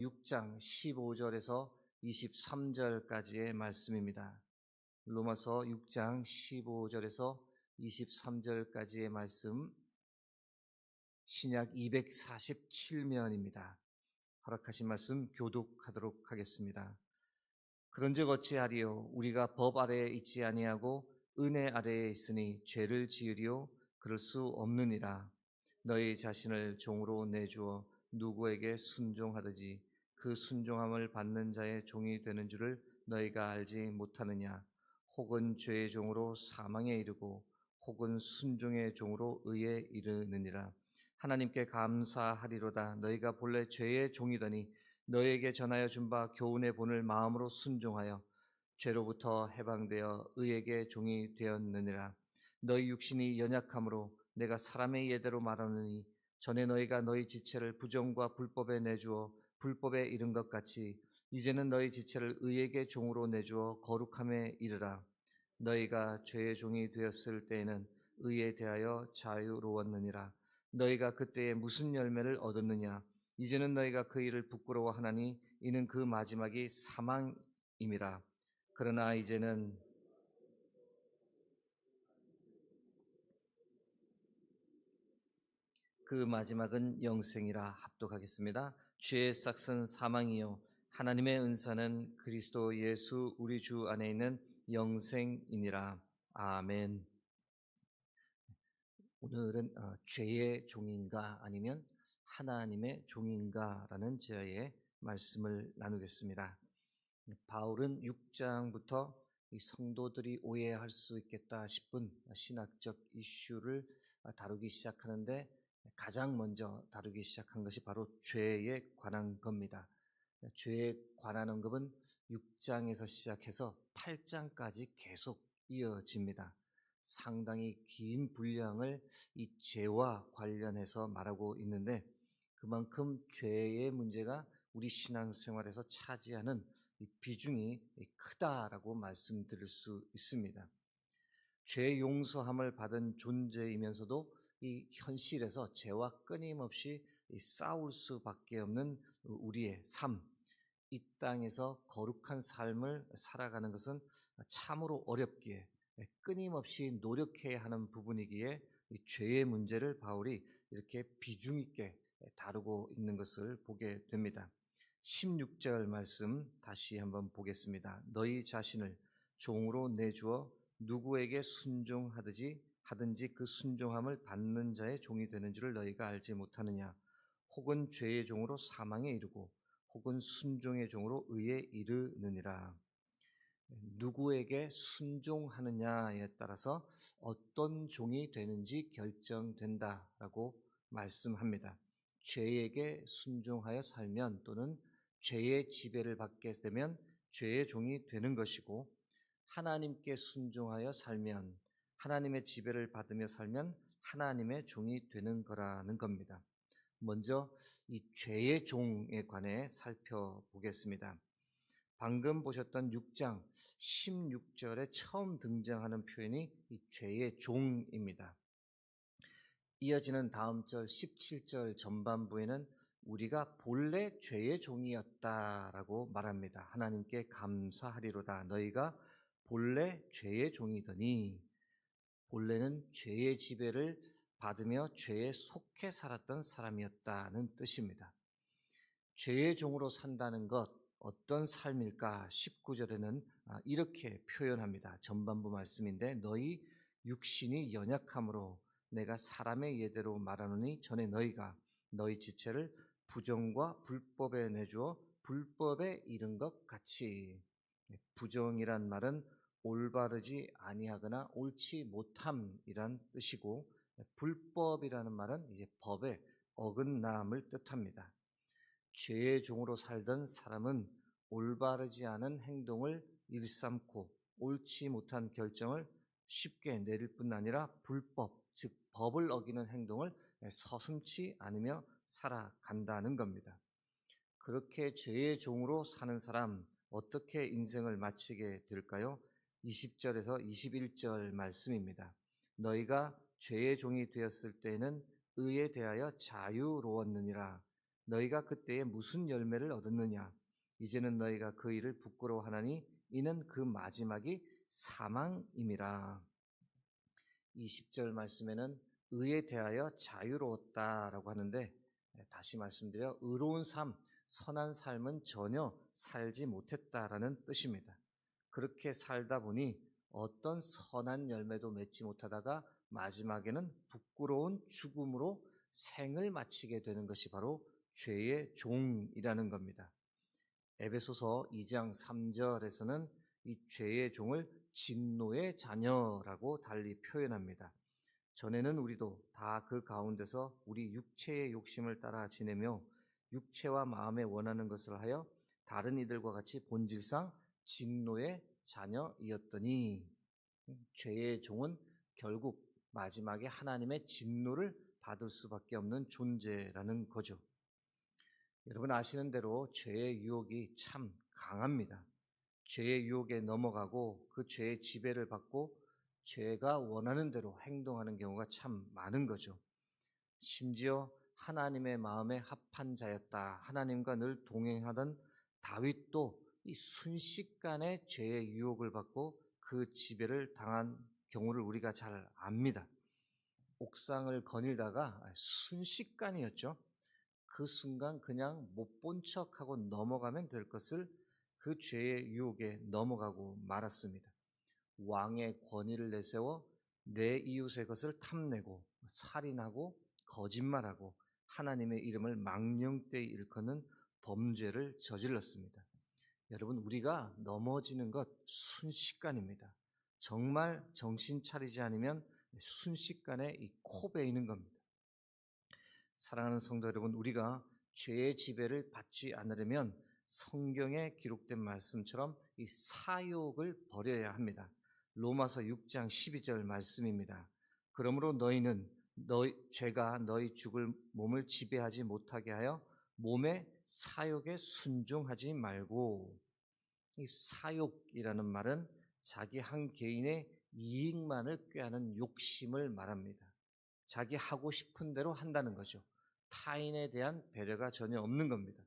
6장 15절에서 23절까지의 말씀입니다. 로마서 6장 15절에서 23절까지의 말씀, 신약 247면입니다. 허락하신 말씀 교독하도록 하겠습니다. 그런즉 어찌하리요? 우리가 법 아래에 있지 아니하고 은혜 아래에 있으니 죄를 지으리요? 그럴 수 없느니라. 너희 자신을 종으로 내주어 누구에게 순종하듯이 그 순종함을 받는 자의 종이 되는 줄을 너희가 알지 못하느냐? 혹은 죄의 종으로 사망에 이르고 혹은 순종의 종으로 의에 이르느니라. 하나님께 감사하리로다. 너희가 본래 죄의 종이더니 너희에게 전하여 준 바 교훈의 본을 마음으로 순종하여 죄로부터 해방되어 의에게 종이 되었느니라. 너희 육신이 연약함으로 내가 사람의 예대로 말하느니 전에 너희가 너희 지체를 부정과 불법에 내주어 불법에 이른 것 같이 이제는 너희 지체를 의에게 종으로 내주어 거룩함에 이르라. 너희가 죄의 종이 되었을 때에는 의에 대하여 자유로웠느니라. 너희가 그때에 무슨 열매를 얻었느냐? 이제는 너희가 그 일을 부끄러워하나니 이는 그 마지막이 사망임이라. 그러나 이제는 그 마지막은 영생이라. 합독하겠습니다. 죄의 싹은 사망이요 하나님의 은사는 그리스도 예수 우리 주 안에 있는 영생이니라. 아멘. 오늘은 죄의 종인가 아니면 하나님의 종인가라는 제의 말씀을 나누겠습니다. 바울은 6장부터 성도들이 오해할 수 있겠다 싶은 신학적 이슈를 다루기 시작하는데 가장 먼저 다루기 시작한 것이 바로 죄에 관한 겁니다. 죄에 관한 언급은 6장에서 시작해서 8장까지 계속 이어집니다. 상당히 긴 분량을 이 죄와 관련해서 말하고 있는데 그만큼 죄의 문제가 우리 신앙생활에서 차지하는 비중이 크다라고 말씀드릴 수 있습니다. 죄 용서함을 받은 존재이면서도 이 현실에서 죄와 끊임없이 싸울 수밖에 없는 우리의 삶, 이 땅에서 거룩한 삶을 살아가는 것은 참으로 어렵기에 끊임없이 노력해야 하는 부분이기에 이 죄의 문제를 바울이 이렇게 비중 있게 다루고 있는 것을 보게 됩니다. 16절 말씀 다시 한번 보겠습니다. 너희 자신을 종으로 내주어 누구에게 순종하든지 그 순종함을 받는 자의 종이 되는 줄을 너희가 알지 못하느냐? 혹은 죄의 종으로 사망에 이르고 혹은 순종의 종으로 의에 이르느니라. 누구에게 순종하느냐에 따라서 어떤 종이 되는지 결정된다라고 말씀합니다. 죄에게 순종하여 살면 또는 죄의 지배를 받게 되면 죄의 종이 되는 것이고, 하나님께 순종하여 살면 하나님의 지배를 받으며 살면 하나님의 종이 되는 거라는 겁니다. 먼저 이 죄의 종에 관해 살펴보겠습니다. 방금 보셨던 6장 16절에 처음 등장하는 표현이 이 죄의 종입니다. 이어지는 다음 절 17절 전반부에는 우리가 본래 죄의 종이었다라고 말합니다. 하나님께 감사하리로다. 너희가 본래 죄의 종이더니, 본래는 죄의 지배를 받으며 죄에 속해 살았던 사람이었다는 뜻입니다. 죄의 종으로 산다는 것, 어떤 삶일까? 19절에는 이렇게 표현합니다. 전반부 말씀인데 너희 육신이 연약함으로 내가 사람의 예대로 말하노니 전에 너희가 너희 지체를 부정과 불법에 내주어 불법에 이른 것 같이. 부정이란 말은 올바르지 아니하거나 옳지 못함이란 뜻이고, 불법이라는 말은 이제 법의 어긋남을 뜻합니다. 죄의 종으로 살던 사람은 올바르지 않은 행동을 일삼고 옳지 못한 결정을 쉽게 내릴 뿐 아니라 불법, 즉 법을 어기는 행동을 서슴지 않으며 살아간다는 겁니다. 그렇게 죄의 종으로 사는 사람, 어떻게 인생을 마치게 될까요? 20절에서 21절 말씀입니다. 너희가 죄의 종이 되었을 때에는 의에 대하여 자유로웠느니라. 너희가 그때에 무슨 열매를 얻었느냐? 이제는 너희가 그 일을 부끄러워하나니 이는 그 마지막이 사망임이라. 20절 말씀에는 의에 대하여 자유로웠다라고 하는데, 다시 말씀드려 의로운 삶, 선한 삶은 전혀 살지 못했다라는 뜻입니다. 그렇게 살다 보니 어떤 선한 열매도 맺지 못하다가 마지막에는 부끄러운 죽음으로 생을 마치게 되는 것이 바로 죄의 종이라는 겁니다. 에베소서 2장 3절에서는 이 죄의 종을 진노의 자녀라고 달리 표현합니다. 전에는 우리도 다 그 가운데서 우리 육체의 욕심을 따라 지내며 육체와 마음에 원하는 것을 하여 다른 이들과 같이 본질상 진노의 자녀이었더니, 죄의 종은 결국 마지막에 하나님의 진노를 받을 수밖에 없는 존재라는 거죠. 여러분 아시는 대로 죄의 유혹이 참 강합니다. 죄의 유혹에 넘어가고 그 죄의 지배를 받고 죄가 원하는 대로 행동하는 경우가 참 많은 거죠. 심지어 하나님의 마음에 합한 자였다, 하나님과 늘 동행하던 다윗도 이 순식간에 죄의 유혹을 받고 그 지배를 당한 경우를 우리가 잘 압니다. 옥상을 거닐다가 순식간이었죠. 그 순간 그냥 못 본 척하고 넘어가면 될 것을 그 죄의 유혹에 넘어가고 말았습니다. 왕의 권위를 내세워 내 이웃의 것을 탐내고 살인하고 거짓말하고 하나님의 이름을 망령되이 일컫는 범죄를 저질렀습니다. 여러분, 우리가 넘어지는 것 순식간입니다. 정말 정신 차리지 않으면 순식간에 이 코베이는 겁니다. 사랑하는 성도 여러분, 우리가 죄의 지배를 받지 않으려면 성경에 기록된 말씀처럼 이 사욕을 버려야 합니다. 로마서 6장 12절 말씀입니다. 그러므로 너희는 죄가 너희 죽을 몸을 지배하지 못하게 하여 몸의 사욕에 순종하지 말고, 이 사욕이라는 말은 자기 한 개인의 이익만을 꾀하는 욕심을 말합니다. 자기 하고 싶은 대로 한다는 거죠. 타인에 대한 배려가 전혀 없는 겁니다.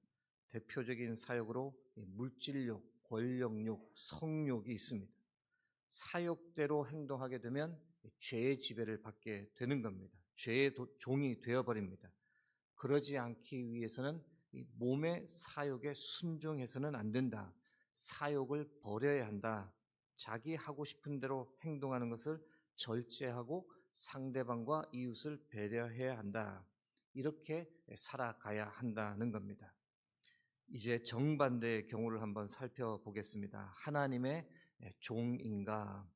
대표적인 사욕으로 물질욕, 권력욕, 성욕이 있습니다. 사욕대로 행동하게 되면 죄의 지배를 받게 되는 겁니다. 죄의 종이 되어버립니다. 그러지 않기 위해서는 이 몸의 사욕에 순종해서는 안 된다. 사욕을 버려야 한다. 자기 하고 싶은 대로 행동하는 것을 절제하고 상대방과 이웃을 배려해야 한다. 이렇게 살아가야 한다는 겁니다. 이제 정반대의 경우를 한번 살펴보겠습니다. 하나님의 종인가?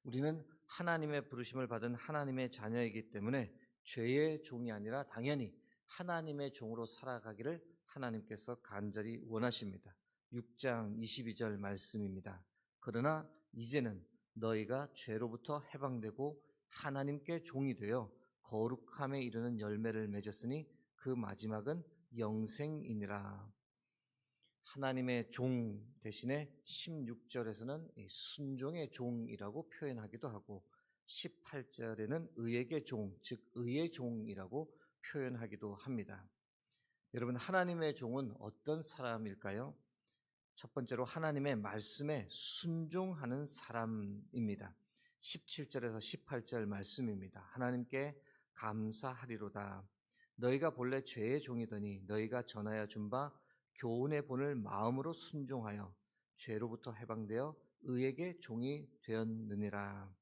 우리는 하나님의 부르심을 받은 하나님의 자녀이기 때문에 죄의 종이 아니라 당연히 하나님의 종으로 살아가기를 하나님께서 간절히 원하십니다. 6장 22절 말씀입니다. 그러나 이제는 너희가 죄로부터 해방되고 하나님께 종이 되어 거룩함에 이르는 열매를 맺었으니 그 마지막은 영생이니라. 하나님의 종 대신에 16절에서는 순종의 종이라고 표현하기도 하고 18절에는 의에게 종, 즉 의의 종이라고 표현하기도 합니다. 여러분, 하나님의 종은 어떤 사람일까요? 첫 번째로 하나님의 말씀에 순종하는 사람입니다. 17절에서 18절 말씀입니다. 하나님께 감사하리로다. 너희가 본래 죄의 종이더니 너희가 전하여 준 바 교훈의 본을 마음으로 순종하여 죄로부터 해방되어 의에게 종이 되었느니라.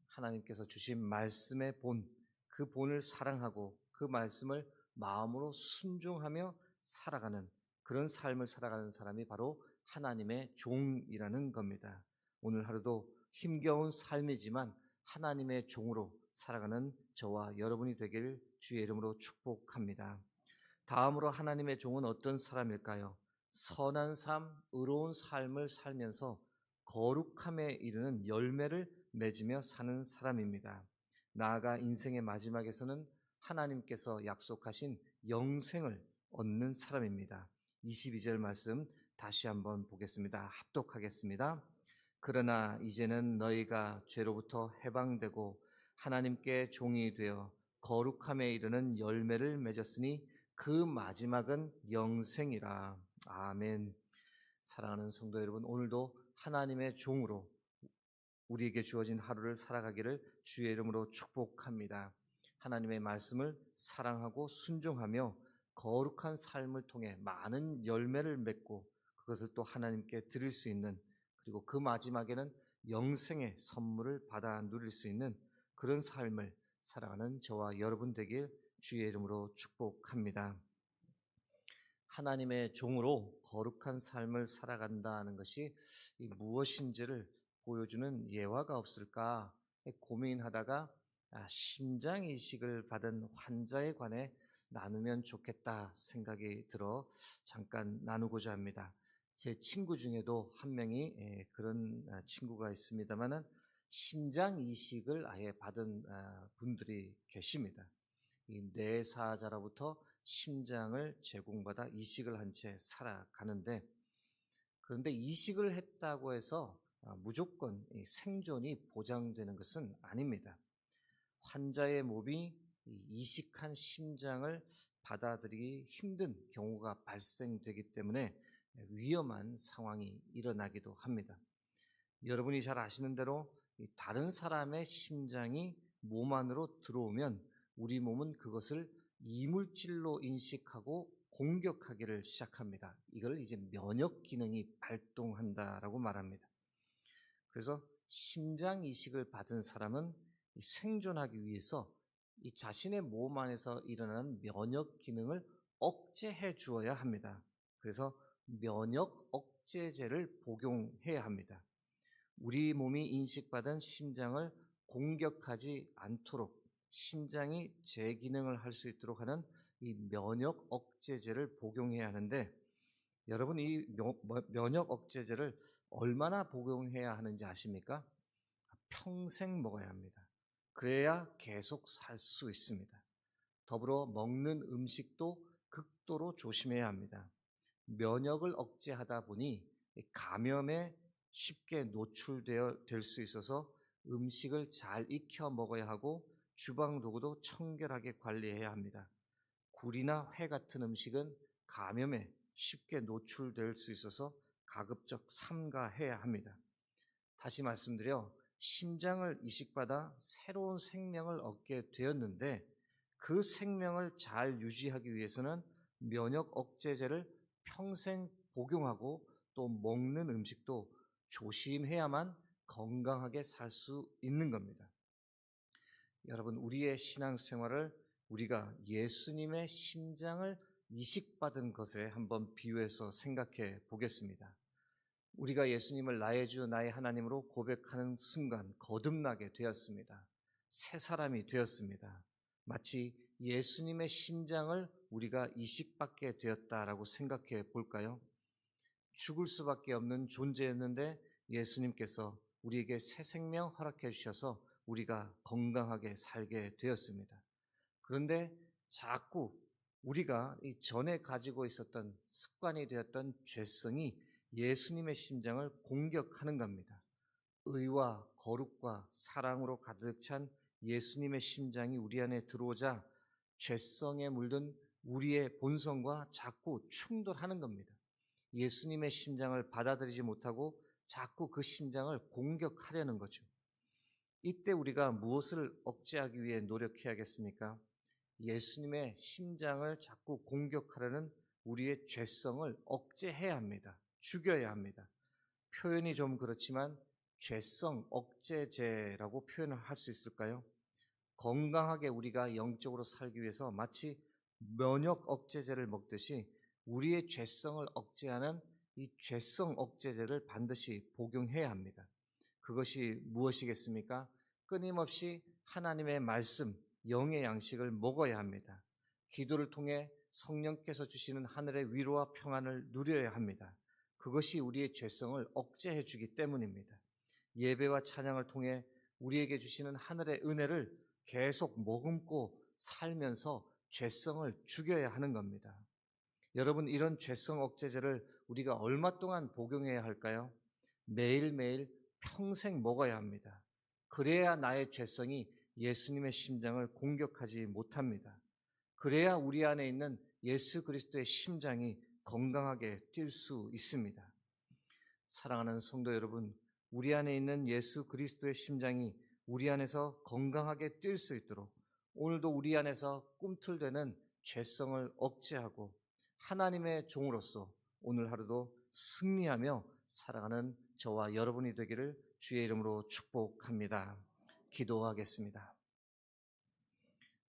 하나님께서 주신 말씀의 본, 그 본을 사랑하고 그 말씀을 마음으로 순종하며 살아가는 그런 삶을 살아가는 사람이 바로 하나님의 종이라는 겁니다. 오늘 하루도 힘겨운 삶이지만 하나님의 종으로 살아가는 저와 여러분이 되길 주의 이름으로 축복합니다. 다음으로 하나님의 종은 어떤 사람일까요? 선한 삶, 의로운 삶을 살면서 거룩함에 이르는 열매를 맺으며 사는 사람입니다. 나아가 인생의 마지막에서는 하나님께서 약속하신 영생을 얻는 사람입니다. 22절 말씀 다시 한번 보겠습니다. 합독하겠습니다. 그러나 이제는 너희가 죄로부터 해방되고 하나님께 종이 되어 거룩함에 이르는 열매를 맺었으니 그 마지막은 영생이라. 아멘. 사랑하는 성도 여러분, 오늘도 하나님의 종으로 우리에게 주어진 하루를 살아가기를 주의 이름으로 축복합니다. 하나님의 말씀을 사랑하고 순종하며 거룩한 삶을 통해 많은 열매를 맺고 그것을 또 하나님께 드릴 수 있는, 그리고 그 마지막에는 영생의 선물을 받아 누릴 수 있는 그런 삶을 살아가는 저와 여러분 되길 주의 이름으로 축복합니다. 하나님의 종으로 거룩한 삶을 살아간다는 것이 무엇인지를 보여주는 예화가 없을까 고민하다가 심장이식을 받은 환자에 관해 나누면 좋겠다 생각이 들어 잠깐 나누고자 합니다. 제 친구 중에도 한 명이 그런 친구가 있습니다만은 심장 이식을 아예 받은 분들이 계십니다. 이 뇌사자로부터 심장을 제공받아 이식을 한 채 살아가는데, 그런데 이식을 했다고 해서 무조건 생존이 보장되는 것은 아닙니다. 환자의 몸이 이식한 심장을 받아들이기 힘든 경우가 발생되기 때문에 위험한 상황이 일어나기도 합니다. 여러분이 잘 아시는 대로 다른 사람의 심장이 몸 안으로 들어오면 우리 몸은 그것을 이물질로 인식하고 공격하기를 시작합니다. 이걸 이제 면역 기능이 발동한다라고 말합니다. 그래서 심장 이식을 받은 사람은 생존하기 위해서 이 자신의 몸 안에서 일어나는 면역 기능을 억제해 주어야 합니다. 그래서 면역 억제제를 복용해야 합니다. 우리 몸이 인식받은 심장을 공격하지 않도록 심장이 재기능을 할 수 있도록 하는 이 면역 억제제를 복용해야 하는데, 여러분 이 면역 억제제를 얼마나 복용해야 하는지 아십니까? 평생 먹어야 합니다. 그래야 계속 살 수 있습니다. 더불어 먹는 음식도 극도로 조심해야 합니다. 면역을 억제하다 보니 감염에 쉽게 노출될 수 있어서 음식을 잘 익혀 먹어야 하고 주방 도구도 청결하게 관리해야 합니다. 굴이나 회 같은 음식은 감염에 쉽게 노출될 수 있어서 가급적 삼가해야 합니다. 다시 말씀드려 심장을 이식받아 새로운 생명을 얻게 되었는데 그 생명을 잘 유지하기 위해서는 면역 억제제를 평생 복용하고 또 먹는 음식도 조심해야만 건강하게 살 수 있는 겁니다. 여러분, 우리의 신앙생활을 우리가 예수님의 심장을 이식받은 것에 한번 비유해서 생각해 보겠습니다. 우리가 예수님을 나의 주 나의 하나님으로 고백하는 순간 거듭나게 되었습니다. 새 사람이 되었습니다. 마치 예수님의 심장을 우리가 이식받게 되었다라고 생각해 볼까요? 죽을 수밖에 없는 존재였는데 예수님께서 우리에게 새 생명 허락해 주셔서 우리가 건강하게 살게 되었습니다. 그런데 자꾸 우리가 전에 가지고 있었던 습관이 되었던 죄성이 예수님의 심장을 공격하는 겁니다. 의와 거룩과 사랑으로 가득 찬 예수님의 심장이 우리 안에 들어오자 죄성에 물든 우리의 본성과 자꾸 충돌하는 겁니다. 예수님의 심장을 받아들이지 못하고 자꾸 그 심장을 공격하려는 거죠. 이때 우리가 무엇을 억제하기 위해 노력해야겠습니까? 예수님의 심장을 자꾸 공격하려는 우리의 죄성을 억제해야 합니다. 죽여야 합니다. 표현이 좀 그렇지만 죄성 억제제라고 표현을 할 수 있을까요? 건강하게 우리가 영적으로 살기 위해서 마치 면역 억제제를 먹듯이 우리의 죄성을 억제하는 이 죄성 억제제를 반드시 복용해야 합니다. 그것이 무엇이겠습니까? 끊임없이 하나님의 말씀, 영의 양식을 먹어야 합니다. 기도를 통해 성령께서 주시는 하늘의 위로와 평안을 누려야 합니다. 그것이 우리의 죄성을 억제해 주기 때문입니다. 예배와 찬양을 통해 우리에게 주시는 하늘의 은혜를 계속 머금고 살면서 죄성을 죽여야 하는 겁니다. 여러분, 이런 죄성 억제제를 우리가 얼마 동안 복용해야 할까요? 매일매일 평생 먹어야 합니다. 그래야 나의 죄성이 예수님의 심장을 공격하지 못합니다. 그래야 우리 안에 있는 예수 그리스도의 심장이 건강하게 뛸 수 있습니다. 사랑하는 성도 여러분, 우리 안에 있는 예수 그리스도의 심장이 우리 안에서 건강하게 뛸 수 있도록 오늘도 우리 안에서 꿈틀대는 죄성을 억제하고 하나님의 종으로서 오늘 하루도 승리하며 살아가는 저와 여러분이 되기를 주의 이름으로 축복합니다. 기도하겠습니다.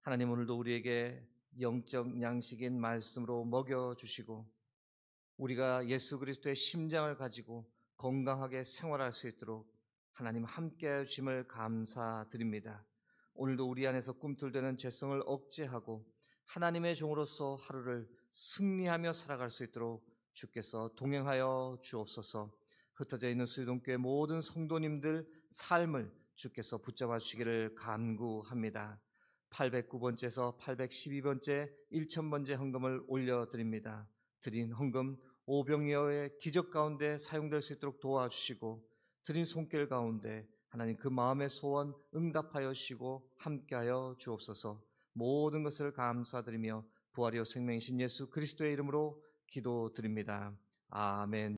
하나님, 오늘도 우리에게 영적 양식인 말씀으로 먹여주시고 우리가 예수 그리스도의 심장을 가지고 건강하게 생활할 수 있도록 하나님 함께하여 주심을 감사드립니다. 오늘도 우리 안에서 꿈틀대는 죄성을 억제하고 하나님의 종으로서 하루를 승리하며 살아갈 수 있도록 주께서 동행하여 주옵소서. 흩어져 있는 수유동교회 모든 성도님들 삶을 주께서 붙잡아 주시기를 간구합니다. 809번째에서 812번째 1000번째 헌금을 올려드립니다. 드린 헌금 오병이어의 기적 가운데 사용될 수 있도록 도와주시고 드린 손길 가운데 하나님 그 마음의 소원 응답하여 주시고 함께하여 주옵소서. 모든 것을 감사드리며 부활이요 생명이신 예수 그리스도의 이름으로 기도드립니다. 아멘.